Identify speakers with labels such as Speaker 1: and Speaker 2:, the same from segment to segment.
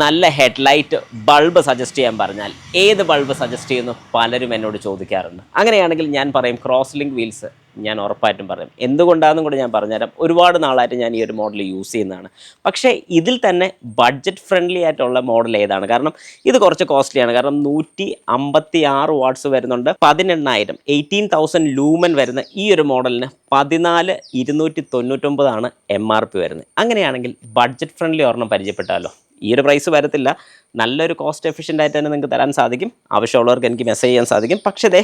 Speaker 1: നല്ല headlight bulb suggest ചെയ്യാൻ പറഞ്ഞാൽ ഏത് ബൾബ് സജസ്റ്റ് ചെയ്യുന്നു പലരും എന്നോട് ചോദിക്കാറുണ്ട്. അങ്ങനെയാണെങ്കിൽ ഞാൻ പറയും ക്രോസ് ലിങ്ക് വീൽസ് ഞാൻ ഉറപ്പായിട്ടും പറയും. എന്തുകൊണ്ടാണെന്നും കൂടെ ഞാൻ പറഞ്ഞുതരാം. ഒരുപാട് നാളായിട്ട് ഞാൻ ഈ ഒരു മോഡൽ യൂസ് ചെയ്യുന്നതാണ്. പക്ഷേ ഇതിൽ തന്നെ ബഡ്ജറ്റ് ഫ്രണ്ട്ലി ആയിട്ടുള്ള മോഡൽ ഏതാണ്? കാരണം ഇത് കുറച്ച് കോസ്റ്റ്ലിയാണ്. കാരണം 156 വാട്ട്സ് വരുന്നുണ്ട്. 18,000 ലൂമൻ വരുന്ന ഈ ഒരു മോഡലിന് 14,299 MRP വരുന്നത്. അങ്ങനെയാണെങ്കിൽ ബഡ്ജറ്റ് ഫ്രണ്ട്ലി ഒരെണ്ണം പരിചയപ്പെട്ടാലോ? ഈ ഒരു പ്രൈസ് വരത്തില്ല, നല്ലൊരു കോസ്റ്റ് എഫിഷ്യൻ്റ് ആയിട്ട് തന്നെ നിങ്ങൾക്ക് തരാൻ സാധിക്കും. ആവശ്യമുള്ളവർക്ക് എനിക്ക് മെസ്സേജ് ചെയ്യാൻ സാധിക്കും. പക്ഷേ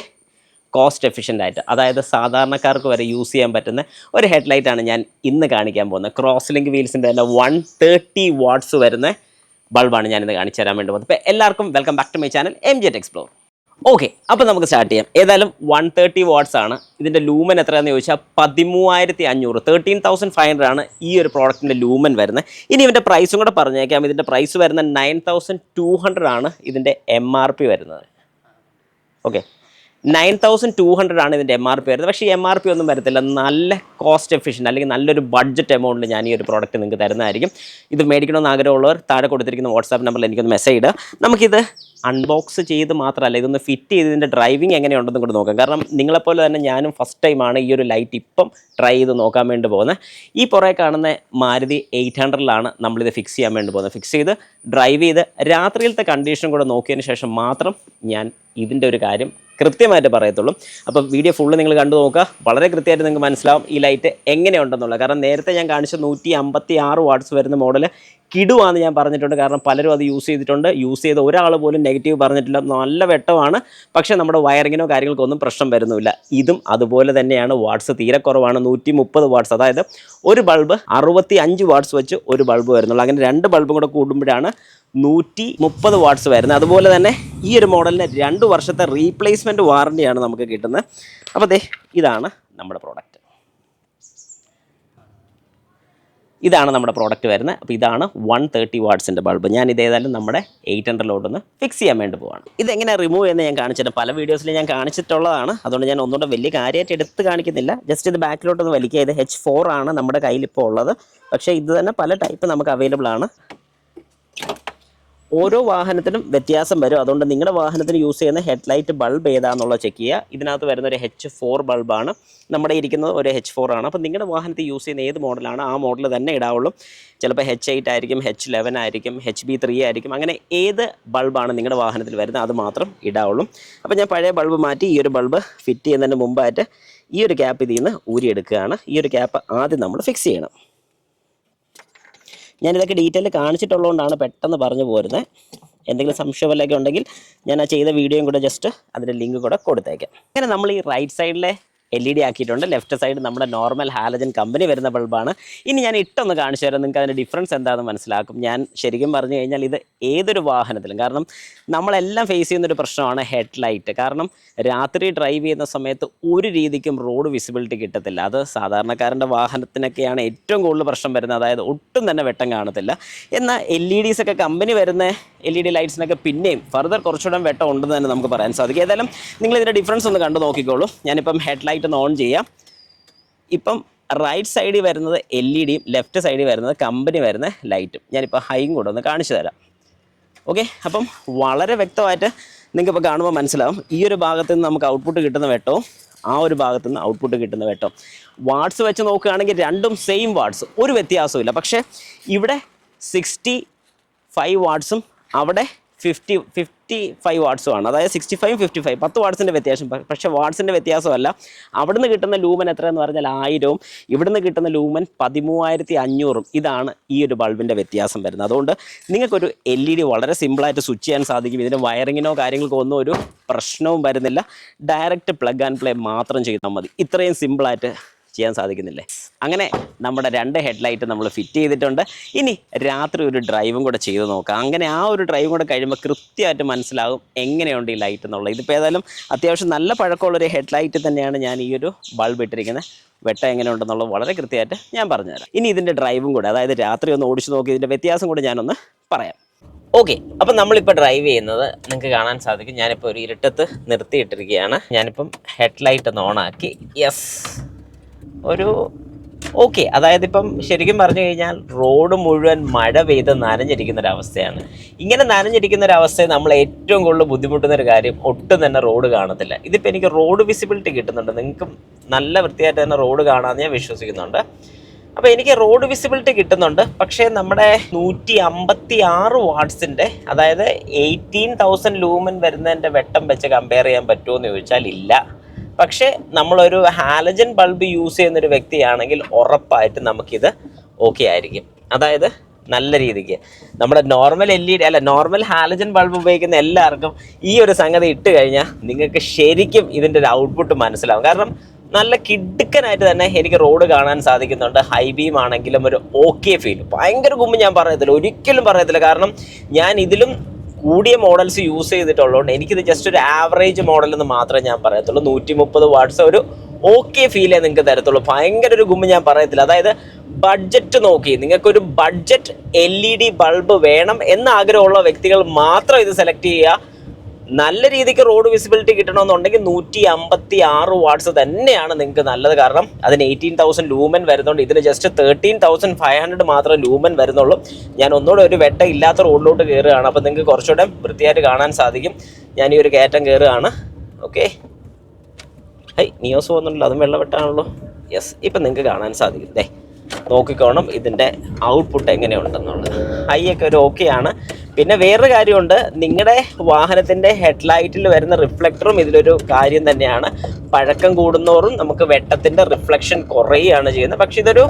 Speaker 1: കോസ്റ്റ് എഫിഷ്യൻ്റ് ആയിട്ട്, അതായത് സാധാരണക്കാർക്ക് വരെ യൂസ് ചെയ്യാൻ പറ്റുന്ന ഒരു ഹെഡ്ലൈറ്റാണ് ഞാൻ ഇന്ന് കാണിക്കാൻ പോകുന്നത്. ക്രോസ് ലിങ്ക് വീൽസിൻ്റെ തന്നെ 130 വാട്ട്സ് വരുന്ന ബൾബാണ് ഞാനിന്ന് കാണിച്ചു തരാൻ വേണ്ടി പോകുന്നത്. അപ്പോൾ എല്ലാവർക്കും welcome back to my channel MJet Explore. Okay, അപ്പോൾ നമുക്ക് സ്റ്റാർട്ട് ചെയ്യാം. ഏതായാലും 130 വാട്ട്സ് ആണ്. ഇതിൻ്റെ ലൂമൻ എത്രയാണെന്ന് ചോദിച്ചാൽ 13,500, 13,500 ആണ് ഈ ഒരു പ്രോഡക്റ്റിൻ്റെ ലൂമൻ വരുന്നത്. ഇനി ഇതിൻ്റെ പ്രൈസും കൂടെ പറഞ്ഞേക്കാം. ഇതിൻ്റെ പ്രൈസ് വരുന്ന 9,200 ആണ് ഇതിൻ്റെ MRP വരുന്നത്. ഓക്കെ, 9,200 ആണ് ഇതിൻ്റെ MRP വരുന്നത്. പക്ഷേ MRP ഒന്നും വരത്തില്ല. നല്ല കോസ്റ്റ് എഫിഷ്യൻ്റ് അല്ലെങ്കിൽ നല്ലൊരു ബഡ്ജറ്റ് എമൗണ്ടിൽ ഞാൻ ഈ ഒരു പ്രോഡക്റ്റ് നിങ്ങൾക്ക് തരുന്നതായിരിക്കും. ഇത് മേടിക്കണമെന്ന് ആഗ്രഹമുള്ളവർ താഴെ കൊടുത്തിരിക്കുന്ന വാട്സാപ്പ് നമ്പറിൽ എനിക്കൊന്ന് മെസ്സേജ് ഇടുക. നമുക്കിത് അൺബോക്സ് ചെയ്ത് മാത്രമല്ല, ഇതൊന്ന് ഫിറ്റ് ചെയ്ത് ഇതിൻ്റെ ഡ്രൈവിംഗ് എങ്ങനെയുണ്ടെന്നും കൂടെ നോക്കാം. കാരണം നിങ്ങളെപ്പോലെ തന്നെ ഞാനും ഫസ്റ്റ് ടൈമാണ് ഈ ഒരു ലൈറ്റ് ഇപ്പം ട്രൈ ചെയ്ത് നോക്കാൻ വേണ്ടി പോകുന്നത്. ഈ പുറകെ കാണുന്ന മാരുതി 800-ലാണ് നമ്മളിത് ഫിക്സ് ചെയ്യാൻ വേണ്ടി പോകുന്നത്. ഫിക്സ് ചെയ്ത് ഡ്രൈവ് ചെയ്ത് രാത്രിയിലത്തെ കണ്ടീഷൻ കൂടെ നോക്കിയതിന് ശേഷം മാത്രം ഞാൻ ഇതിൻ്റെ ഒരു കാര്യം കൃത്യമായിട്ട് പറയത്തുള്ളൂ. അപ്പോൾ വീഡിയോ ഫുള്ള് നിങ്ങൾ കണ്ടു നോക്കുക. വളരെ കൃത്യമായിട്ട് നിങ്ങൾക്ക് മനസ്സിലാവും ഈ ലൈറ്റ് എങ്ങനെയുണ്ടെന്നുള്ളത്. കാരണം നേരത്തെ ഞാൻ കാണിച്ച 156 വാട്ട്സ് വരുന്ന മോഡൽ കിടുവാന്ന് ഞാൻ പറഞ്ഞിട്ടുണ്ട്. കാരണം പലരും അത് യൂസ് ചെയ്തിട്ടുണ്ട്. യൂസ് ചെയ്ത ഒരാൾ പോലും നെഗറ്റീവ് പറഞ്ഞിട്ടില്ല. നല്ല വെട്ടമാണ്. പക്ഷേ നമ്മുടെ വയറിങ്ങിനോ കാര്യങ്ങൾക്കോ ഒന്നും പ്രശ്നം വരുന്നില്ല. ഇതും അതുപോലെ തന്നെയാണ്. വാട്ട്സ് തീരെ കുറവാണ്, 130 വാട്ട്സ്. അതായത് ഒരു ബൾബ് 65 വാട്ട്സ് വെച്ച് ഒരു ബൾബ് വരുന്നുള്ളൂ. അങ്ങനെ രണ്ട് ബൾബും കൂടെ കൂടുമ്പോഴാണ് 130 വാട്ട്സ് വരുന്നത്. അതുപോലെ തന്നെ ഈ ഒരു മോഡലിന് 2 വർഷത്തെ റീപ്ലേസ്മെൻറ്റ് വാറണ്ടിയാണ് നമുക്ക് കിട്ടുന്നത്. അപ്പോൾ ഇതാണ് നമ്മുടെ പ്രോഡക്റ്റ്. ഇതാണ് നമ്മുടെ പ്രോഡക്റ്റ് വരുന്നത്. അപ്പോൾ ഇതാണ് 130 വാട്ട്സിൻ്റെ ബൾബ്. ഞാൻ ഇതേതായാലും നമ്മുടെ 800-ലോട്ടൊന്ന് ഫിക്സ് ചെയ്യാൻ വേണ്ടി പോവാണ്. ഇതെങ്ങനെ റിമൂവ് ചെയ്യുന്നത് ഞാൻ കാണിച്ചിട്ട് പല വീഡിയോസിൽ ഞാൻ കാണിച്ചിട്ടുള്ളതാണ്. അതുകൊണ്ട് ഞാൻ ഒന്നുകൂടെ വലിയ കാര്യമായിട്ട് എടുത്ത് കാണിക്കുന്നില്ല. ജസ്റ്റ് ഇത് ബാക്കിലോട്ടൊന്ന് വലിക്കുക. ഇത് H4 ആണ് നമ്മുടെ കയ്യിലിപ്പോൾ ഉള്ളത്. പക്ഷേ ഇത് തന്നെ പല ടൈപ്പ് നമുക്ക് അവൈലബിൾ ആണ്. ഓരോ വാഹനത്തിനും വ്യത്യാസം വരും. അതുകൊണ്ട് നിങ്ങളുടെ വാഹനത്തിന് യൂസ് ചെയ്യുന്ന ഹെഡ്ലൈറ്റ് ബൾബ് ഏതാണെന്നുള്ളത് ചെക്ക് ചെയ്യുക. ഇതിനകത്ത് വരുന്ന ഒരു H4 ബൾബാണ്. നമ്മുടെ ഇരിക്കുന്നത് ഒരു H4 ആണ്. അപ്പോൾ നിങ്ങളുടെ വാഹനത്തിൽ യൂസ് ചെയ്യുന്ന ഏത് മോഡലാണ് ആ മോഡൽ തന്നെ ഇടാവുള്ളൂ. ചിലപ്പോൾ H8 ആയിരിക്കും, H11 ആയിരിക്കും, HB3 ആയിരിക്കും. അങ്ങനെ ഏത് ബൾബാണ് നിങ്ങളുടെ വാഹനത്തിൽ വരുന്നത് അത് മാത്രം ഇടാവുള്ളൂ. അപ്പോൾ ഞാൻ പഴയ ബൾബ് മാറ്റി ഈ ഒരു ബൾബ് ഫിറ്റ് ചെയ്യുന്നതിന് മുമ്പായിട്ട് ഈ ഒരു ക്യാപ്പ് ഇതിൽ നിന്ന് ഊരിയെടുക്കുകയാണ്. ഈ ഒരു ക്യാപ്പ് ആദ്യം നമ്മൾ ഫിക്സ് ചെയ്യണം. ഞാനിതൊക്കെ ഡീറ്റെയിൽ കാണിച്ചിട്ടുള്ളതുകൊണ്ടാണ് പെട്ടെന്ന് പറഞ്ഞു പോരുന്നത്. എന്തെങ്കിലും സംശയം വല്ലതൊക്കെ ഉണ്ടെങ്കിൽ ഞാൻ ആ ചെയ്ത വീഡിയോയും കൂടെ ജസ്റ്റ് അതിൻ്റെ ലിങ്ക് കൂടെ കൊടുത്തേക്കാം. അങ്ങനെ നമ്മൾ ഈ റൈറ്റ് സൈഡിലെ LED ആക്കിയിട്ടുണ്ട്. ലെഫ്റ്റ് സൈഡ് നമ്മുടെ നോർമൽ ഹാലജൻ കമ്പനി വരുന്ന ബൾബാണ്. ഇനി ഞാൻ ഇട്ടൊന്ന് കാണിച്ചു തരാം. നിങ്ങൾക്ക് അതിൻ്റെ ഡിഫറൻസ് എന്താണെന്ന് മനസ്സിലാക്കും. ഞാൻ ശരിക്കും പറഞ്ഞു കഴിഞ്ഞാൽ ഇത് ഏതൊരു വാഹനത്തിലും, കാരണം നമ്മളെല്ലാം ഫേസ് ചെയ്യുന്നൊരു പ്രശ്നമാണ് ഹെഡ്ലൈറ്റ്. കാരണം രാത്രി ഡ്രൈവ് ചെയ്യുന്ന സമയത്ത് ഒരു രീതിക്കും റോഡ് വിസിബിലിറ്റി കിട്ടത്തില്ല. അത് സാധാരണക്കാരൻ്റെ വാഹനത്തിനൊക്കെയാണ് ഏറ്റവും കൂടുതൽ പ്രശ്നം വരുന്നത്. അതായത് ഒട്ടും തന്നെ വെട്ടം കാണത്തില്ല. എന്നാൽ LEDs ഒക്കെ കമ്പനി വരുന്ന LED ലൈറ്റ്സിനൊക്കെ പിന്നെയും ഫർദർ കുറച്ചുകൂടെ വെട്ടം ഉണ്ടെന്ന് തന്നെ നമുക്ക് പറയാൻ സാധിക്കും. ഏതായാലും നിങ്ങളിതിൻ്റെ ഡിഫറൻസ് ഒന്ന് കണ്ടു നോക്കിക്കോളൂ. ഞാനിപ്പം ഹെഡ്ലൈറ്റ് ഒന്ന് ഓൺ ചെയ്യാം. ഇപ്പം റൈറ്റ് സൈഡിൽ വരുന്നത് LED-യും ലെഫ്റ്റ് സൈഡിൽ വരുന്നത് കമ്പനി വരുന്ന ലൈറ്റും. ഞാനിപ്പോൾ ഹൈയും കൂടെ ഒന്ന് കാണിച്ചു തരാം. ഓക്കെ, അപ്പം വളരെ വ്യക്തമായിട്ട് നിങ്ങൾക്കിപ്പോൾ കാണുമ്പോൾ മനസ്സിലാവും. ഈ ഒരു ഭാഗത്ത് നിന്ന് നമുക്ക് ഔട്ട്പുട്ട് കിട്ടുന്ന വെട്ടവും ആ ഒരു ഭാഗത്തു നിന്ന് ഔട്ട്പുട്ട് കിട്ടുന്ന വെട്ടവും വാട്ട്സ് വെച്ച് നോക്കുകയാണെങ്കിൽ രണ്ടും സെയിം വാട്ട്സ്, ഒരു വ്യത്യാസവും. പക്ഷേ ഇവിടെ 65 വാട്ട്സും അവിടെ 55 വാട്ട്സുമാണ്. അതായത് 65, 55, 10 വാട്ട്സിൻ്റെ വ്യത്യാസം. പക്ഷേ വാട്ട്സിൻ്റെ വ്യത്യാസമല്ല. അവിടുന്ന് കിട്ടുന്ന ലൂമൻ എത്രയെന്ന് പറഞ്ഞാൽ 1000-ഉം ഇവിടുന്ന് കിട്ടുന്ന ലൂമൻ 13,500-ഉം. ഇതാണ് ഈ ഒരു ബൾബിൻ്റെ വ്യത്യാസം വരുന്നത്. അതുകൊണ്ട് നിങ്ങൾക്കൊരു LED വളരെ സിമ്പിളായിട്ട് സ്വിച്ച് ചെയ്യാൻ സാധിക്കും. ഇതിന് വയറിങ്ങിനോ കാര്യങ്ങൾക്കോ ഒന്നും ഒരു പ്രശ്നവും വരുന്നില്ല. ഡയറക്റ്റ് പ്ലഗ് ആൻഡ് പ്ലേ മാത്രം ചെയ്താൽ മതി. ഇത്രയും സിമ്പിളായിട്ട് ചെയ്യാൻ സാധിക്കുന്നില്ലേ? അങ്ങനെ നമ്മുടെ 2 ഹെഡ്ലൈറ്റ് നമ്മൾ ഫിറ്റ് ചെയ്തിട്ടുണ്ട്. ഇനി രാത്രി ഒരു ഡ്രൈവും കൂടെ ചെയ്ത് നോക്കാം. അങ്ങനെ ആ ഒരു ഡ്രൈവും കൂടെ കഴിയുമ്പോൾ കൃത്യമായിട്ട് മനസ്സിലാകും എങ്ങനെയുണ്ട് ഈ ലൈറ്റ് എന്നുള്ളത്. ഇതിപ്പോൾ ഏതായാലും അത്യാവശ്യം നല്ല പഴക്കമുള്ളൊരു ഹെഡ്ലൈറ്റ് തന്നെയാണ് ഞാൻ ഈ ഒരു ബൾബ് ഇട്ടിരിക്കുന്നത്. വെട്ടം എങ്ങനെയുണ്ടെന്നുള്ളത് വളരെ കൃത്യമായിട്ട് ഞാൻ പറഞ്ഞുതരാം. ഇനി ഇതിൻ്റെ ഡ്രൈവും കൂടെ, അതായത് രാത്രി ഒന്ന് ഓടിച്ച് നോക്കി ഇതിൻ്റെ വ്യത്യാസം കൂടെ ഞാനൊന്ന് പറയാം. ഓക്കെ, അപ്പം നമ്മളിപ്പോൾ ഡ്രൈവ് ചെയ്യുന്നത് നിങ്ങൾക്ക് കാണാൻ സാധിക്കും. ഞാനിപ്പോൾ ഒരു ഇരുട്ടത്ത് നിർത്തിയിട്ടിരിക്കുകയാണ്. ഞാനിപ്പം ഹെഡ്ലൈറ്റ് ഒന്ന് ഓണാക്കി. യെസ്, ഒരു ഓക്കെ, അതായത് ഇപ്പം ശരിക്കും പറഞ്ഞു കഴിഞ്ഞാൽ റോഡ് മുഴുവൻ മഴ പെയ്ത് നനഞ്ഞിരിക്കുന്ന ഒരവസ്ഥയാണ്. ഇങ്ങനെ നനഞ്ഞിരിക്കുന്ന ഒരവസ്ഥയിൽ നമ്മൾ ഏറ്റവും കൂടുതൽ ബുദ്ധിമുട്ടുന്ന ഒരു കാര്യം ഒട്ടും തന്നെ റോഡ് കാണത്തില്ല. ഇതിപ്പോൾ എനിക്ക് റോഡ് വിസിബിലിറ്റി കിട്ടുന്നുണ്ട്, നിങ്ങൾക്കും നല്ല വൃത്തിയായിട്ട് തന്നെ റോഡ് കാണാമെന്ന് ഞാൻ വിശ്വസിക്കുന്നുണ്ട്. അപ്പോൾ എനിക്ക് റോഡ് വിസിബിലിറ്റി കിട്ടുന്നുണ്ട്. പക്ഷേ നമ്മുടെ 156 വാട്ട്സിൻ്റെ, അതായത് 18,000 ലൂമൻ വരുന്നതിൻ്റെ വെട്ടം വെച്ച് കമ്പയർ ചെയ്യാൻ പറ്റുമോ എന്ന് ചോദിച്ചാൽ ഇല്ല. പക്ഷേ നമ്മളൊരു ഹാലജൻ ബൾബ് യൂസ് ചെയ്യുന്നൊരു വ്യക്തിയാണെങ്കിൽ ഉറപ്പായിട്ട് നമുക്കിത് ഓക്കെ ആയിരിക്കും. അതായത് നല്ല രീതിക്ക് നമ്മുടെ നോർമൽ LED അല്ല, നോർമൽ ഹാലജൻ ബൾബ് ഉപയോഗിക്കുന്ന എല്ലാവർക്കും ഈ ഒരു സംഗതി ഇട്ട് കഴിഞ്ഞാൽ നിങ്ങൾക്ക് ശരിക്കും ഇതിൻ്റെ ഒരു ഔട്ട്പുട്ട് മനസ്സിലാവും. കാരണം നല്ല കിടുക്കനായിട്ട് തന്നെ എനിക്ക് റോഡ് കാണാൻ സാധിക്കുന്നുണ്ട്. ഹൈ ബീം ആണെങ്കിലും ഒരു ഓക്കെ ഫീൽ. ഭയങ്കര കുമ്പ് ഞാൻ പറയത്തില്ല, ഒരിക്കലും പറയത്തില്ല. കാരണം ഞാൻ ഇതിലും കൂടിയ മോഡൽസ് യൂസ് ചെയ്തിട്ടുള്ളതുകൊണ്ട് എനിക്കിത് ജസ്റ്റ് ഒരു ആവറേജ് മോഡൽ എന്ന് മാത്രമേ ഞാൻ പറയത്തുള്ളൂ. 130 വാട്ട്സ് ഒരു ഓക്കെ ഫീലേ നിങ്ങൾക്ക് തരത്തുള്ളൂ. ഭയങ്കര ഒരു ഗുമ്മ ഞാൻ പറയത്തില്ല. അതായത് ബഡ്ജറ്റ് നോക്കി നിങ്ങൾക്കൊരു ബഡ്ജറ്റ് LED ബൾബ് വേണം എന്ന ആഗ്രഹമുള്ള വ്യക്തികൾ മാത്രം ഇത് സെലക്ട് ചെയ്യുക. നല്ല രീതിക്ക് റോഡ് വിസിബിലിറ്റി കിട്ടണമെന്നുണ്ടെങ്കിൽ 156 വാട്ട്സ് തന്നെയാണ് നിങ്ങൾക്ക് നല്ലത്. കാരണം അതിന് 18,000 ലൂമൻ വരുന്നുണ്ട്. ഇതിന് ജസ്റ്റ് 13,500 മാത്രം ലൂമൻ വരുന്നുള്ളൂ. ഞാൻ ഒന്നുകൂടെ ഒരു വെട്ട ഇല്ലാത്ത റോഡിലോട്ട് കയറുകയാണ്. അപ്പോൾ നിങ്ങൾക്ക് കുറച്ചുകൂടെ വൃത്തിയായിട്ട് കാണാൻ സാധിക്കും. ഞാൻ ഈ ഒരു കയറ്റം കയറുകയാണ്. ഓക്കെ, നിയോസ് പോകുന്നുണ്ടല്ലോ, അതും വെള്ളവെട്ടാണല്ലോ. യെസ്, ഇപ്പം നിങ്ങൾക്ക് കാണാൻ സാധിക്കും. നോക്കിക്കോണം ഇതിൻ്റെ ഔട്ട്പുട്ട് എങ്ങനെയുണ്ടെന്നുള്ളത്. ഹൈയൊക്കെ ഒരു ഓക്കെയാണ്. പിന്നെ വേറൊരു കാര്യമുണ്ട്, നിങ്ങളുടെ വാഹനത്തിൻ്റെ ഹെഡ്ലൈറ്റിൽ വരുന്ന റിഫ്ലക്ടറും ഇതിലൊരു കാര്യം തന്നെയാണ്. പഴക്കം കൂടുന്നോറും നമുക്ക് വെട്ടത്തിൻ്റെ റിഫ്ലക്ഷൻ കുറയുകയാണ് ചെയ്യുന്നത്. പക്ഷെ ഇതൊരു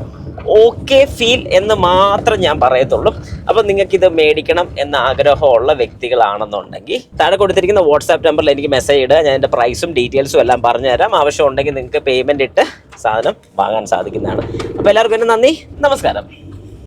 Speaker 1: ഓക്കെ ഫീൽ എന്ന് മാത്രം ഞാൻ പറയത്തുള്ളൂ. അപ്പോൾ നിങ്ങൾക്കിത് മേടിക്കണം എന്ന ആഗ്രഹമുള്ള വ്യക്തികളാണെന്നുണ്ടെങ്കിൽ താഴെ കൊടുത്തിരിക്കുന്ന വാട്സാപ്പ് നമ്പറിൽ എനിക്ക് മെസ്സേജ് ഇടുക. ഞാൻ എൻ്റെ പ്രൈസും ഡീറ്റെയിൽസും എല്ലാം പറഞ്ഞുതരാം. ആവശ്യമുണ്ടെങ്കിൽ നിങ്ങൾക്ക് പേയ്മെൻറ്റ് ഇട്ട് സാധനം വാങ്ങാൻ സാധിക്കുന്നതാണ്. അപ്പോൾ എല്ലാവർക്കും നന്ദി, നമസ്കാരം.